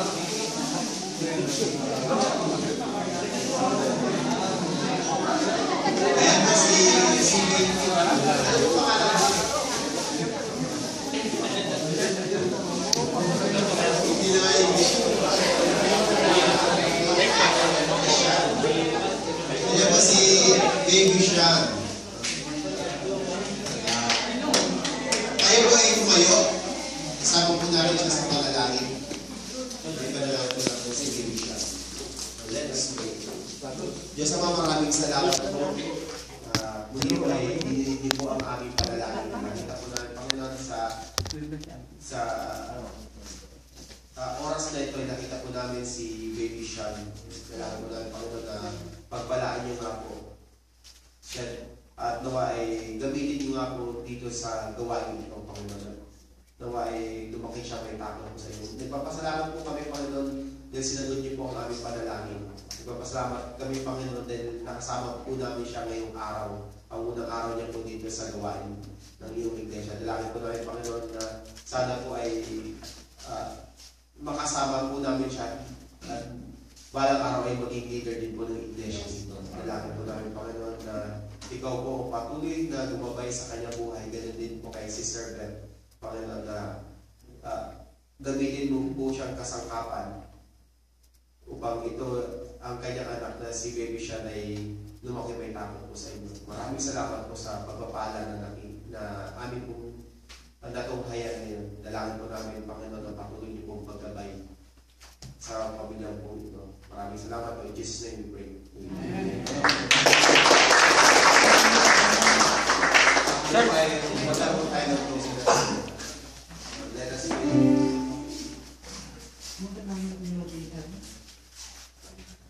Ayan po si ano po pangalan? Hindi na nga English. Ayan po si Baby Sean. Tayo po ay tumayo. Kasama po namin siya sa panalangin. May panalangin po namin si Baby Sean. Let us pray. Diyos Ama, maraming salamat po. Muli po ay hindi po ang aming panalangin. Nakita po namin, Panginoon, sa oras na ito ay nakita po namin si Baby Sean. Kailangan po namin, Panginoon, na pagpalaan niyo nga po. At nawa ay gamitin niyo nga po dito sa gawain ito, Panginoon. Nawa ay lumaki siya may takot po sa inyo. Nagpapasalamat po kami, Panginoon, dahil sinagot niyo po ang aming panalangin. Nagpapasalamat kami, Panginoon, dahil nakasama po namin siya ngayong araw. Ang unang araw niya po dito sa gawain ng iyong iglesia. Dalangin po namin, Panginoon, na sana po ay makasama po namin siya at balang araw ay maging leader din po ng iglesia dito. Dalangin po namin, Panginoon, na ikaw po patuloy na gumabay sa kanyang buhay. Ganun din po kay Sister Beth, Panginoon, na gamitin mo po siyang kasangkapan upang ito ang kanyang anak na si Baby Sean ay lumaki may takot po sa inyo. Maraming salamat po sa pagpapala na amin pong natunghayan ngayon. Dalangin po namin, Panginoon, na patuloy niyo pong paggabay sa pamilyang po ito. Maraming salamat po. In Jesus' name we pray. Amen. Sir, magkaroon tayo ng closing. Let us pray.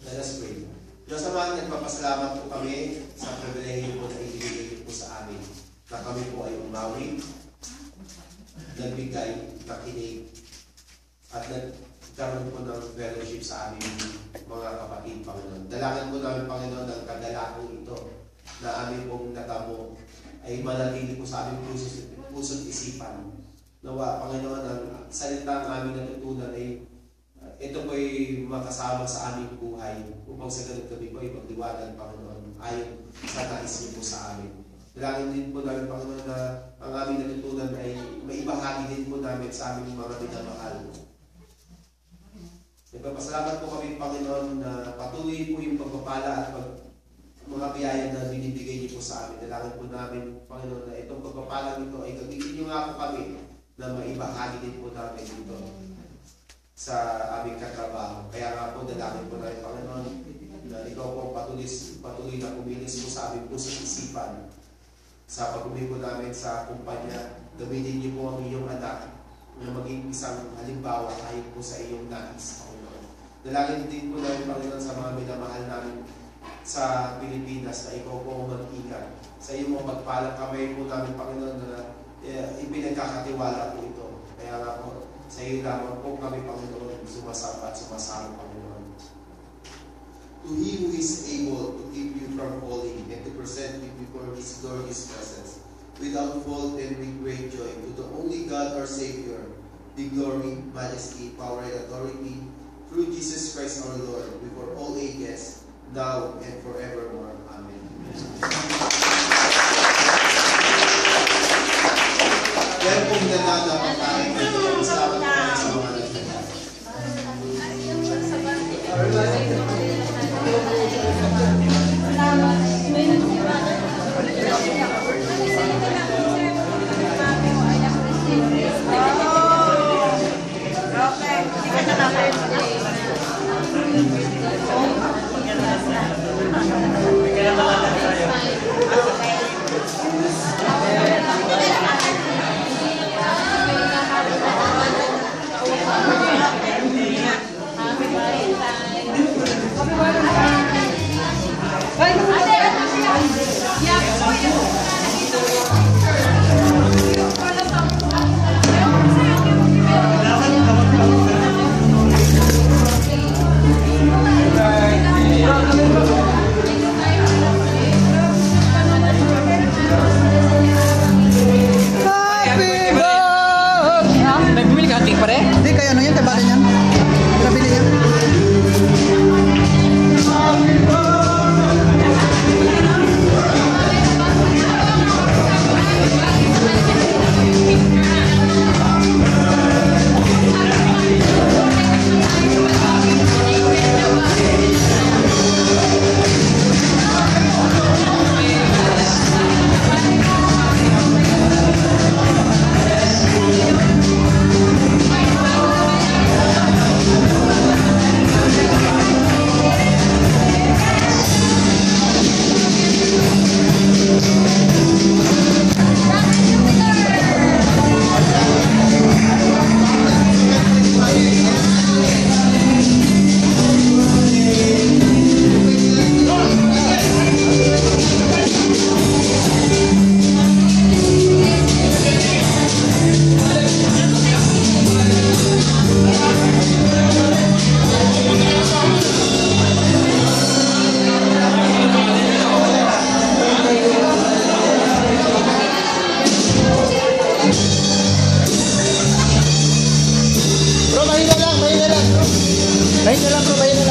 Let us pray. Diyos naman, nagpapasalamat po kami sa pribilehiyo po na ibigay po sa amin na kami po ay umawi, nagbigay, nakinig, at nagkaroon po ng fellowship sa aming mga kapatid, Panginoon. Dalangin po namin, Panginoon, ang kagalakong ito na amin pong natamo ay manatili po sa aming puso't isipan. Nawa, Panginoon, ang salita ng aming natutunan ay ito po ay makasama sa aming buhay upang sa ganun kami po ay magliwanag, Panginoon, ayon sa nais niyo po sa amin. Dalangin din po namin, Panginoon, na ang aming natutunan ay maibahagi din po namin sa aming mga minamahal. Nagpapasalamat po kami, Panginoon, na patuloy po yung pagpapala at mga biyaya na binibigay niyo po sa amin. Dalangin po namin, Panginoon, na itong pagpapala nito ay gamitin niyo nga po kami na maibahagi din po namin dito sa aming katrabaho. Kaya nga po, dalangin po namin, Panginoon, na ikaw po patuloy na kumilis po sa aming pusong isipan sa pag-uwi po namin sa kumpanya. Gamitin niyo po ang iyong anak na maging isang halimbawa ayon po sa iyong nais, Panginoon. Dalangin din po namin, Panginoon, sa mga minamahal namin sa Pilipinas na ikaw po mag-ingat. Sa iyong mga pagpalang kamay po namin, Panginoon, na ipinagkakatiwala po ito. Kaya nga po, sa iyo lamang po kami, Panginoon, sumasama at sumasama, Panginoon. To He who is able to keep you from falling and to present you before His glorious presence, without fault and with great joy, to the only God our Savior, be glory, majesty, power, and authority, through Jesus Christ our Lord, before all ages, now and forevermore. Amen. Yan pong nananapak tayo. Salamat po kayo sa mga nagtatapos. Ayun na lang bro, ayun na lang.